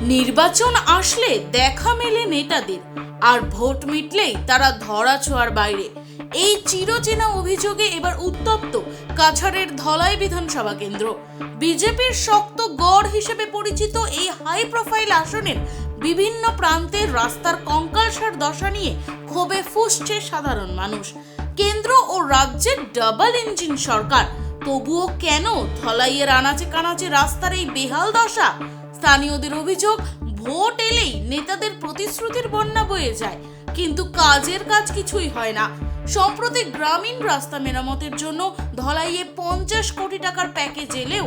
নির্বাচন আসলে দেখা মেলে নেতাদের, আর ভোট মিটলেই তারা ধরা ছোঁয়ার বাইরে। এই চিরচেনা অভিযোগে এবার উত্তপ্ত কাছাড়ের ধলাই বিধানসভা কেন্দ্র। বিজেপির শক্ত গড় হিসেবে পরিচিত এই হাই প্রোফাইল আসনের বিভিন্ন প্রান্তের রাস্তার কঙ্কালসার দশা নিয়ে ক্ষোভে ফুঁসছে সাধারণ মানুষ। কেন্দ্র ও রাজ্যের ডাবল ইঞ্জিন সরকার, তবুও কেন ধলাইয়ের আনাচে কানাচে রাস্তার এই বেহাল দশা? স্থানীয়দের অভিযোগ, ভোট এলেই নেতাদের প্রতিশ্রুতির বন্যা বয়ে যায়, কিন্তু কাজের কাজ কিছুই হয় না। সম্প্রতি গ্রামীণ রাস্তা মেরামতের জন্য ধলাইয়ে 50 কোটি টাকার প্যাকেজ এলেও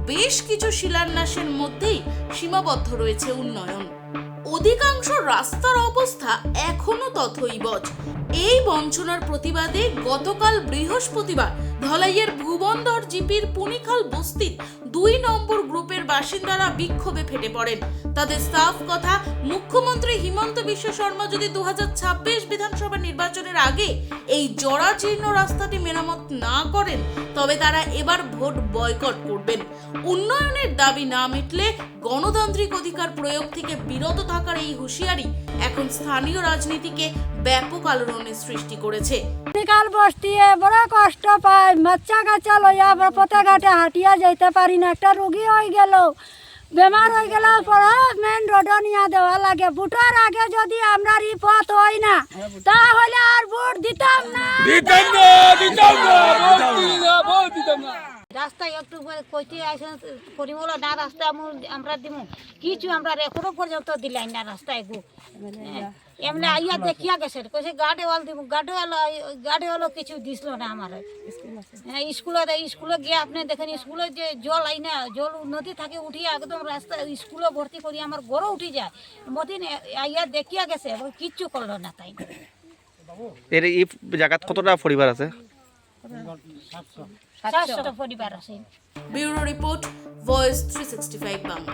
বেশ কিছু শিলান্যাসের মধ্যেই সীমাবদ্ধ রয়েছে উন্নয়ন। অধিকাংশ রাস্তার অবস্থা এখনো তথৈবচ। এই বঞ্চনার প্রতিবাদে গতকাল বৃহস্পতিবার ধলাইয়ের ভুবনধর জিপির পুনিখাল বস্তির 2 নম্বর গ্রুপের বাসিন্দারা বিক্ষোভে ফেটে পড়েন। তাদের সাফ কথা, মুখ্যমন্ত্রী হিমন্ত বিশ্ব শর্মা যদি 2026 বিধানসভা নির্বাচনের আগে এই জরাজীর্ণ রাস্তাটি মেরামত না করেন, তবে তারা এবার ভোট বয়কট করবেন। উন্নয়নের দাবি না মিটলে গণতান্ত্রিক অধিকার প্রয়োগ থেকে বিরত থাকার এই হুঁশিয়ারি এখন স্থানীয় রাজনীতিকে ব্যাপক আলোড়নের সৃষ্টি করেছে। কাল বসতিয়ে বড় কষ্ট পাই, বাচ্চা কাচ্চা লইয়া পথে ঘাটে হাঁটিয়া যাইতে পারি না। একটা রোগী হয়ে গেল, বেমার হয়ে গেল, পরে মেন রোড নিয়ে দেওয়া লাগে। ভোটের আগে যদি আমরা এই পথ হয় না, তাহলে আর ভোট দিতাম না। রাস্তা একটু কইতে আইসেন করিমল না, রাস্তা আমরা দিব কিছু আমরা এখনো পর্যন্ত দিলাই না রাস্তা এগু। এমনি আইয়া দেখিয়া গেছে, কইছে গার্ডওয়াল দিব, গার্ডওয়ালও কিছু দিছিল না আমার। স্কুলে গিয়ে আপনি দেখেন, স্কুলে যে জল আই না, জল নদী থাকে উঠিয়া একদম রাস্তা স্কুলে ভর্তি করি আমার গড়ও উঠি যায়। মতিন আইয়া দেখিয়া গেছে, কিচ্ছু করলো না। তাই এর এই জায়গাত কতটা পরিবার আছে? 700টা পরিবার আছে। Bureau report, voice 365 Bangla.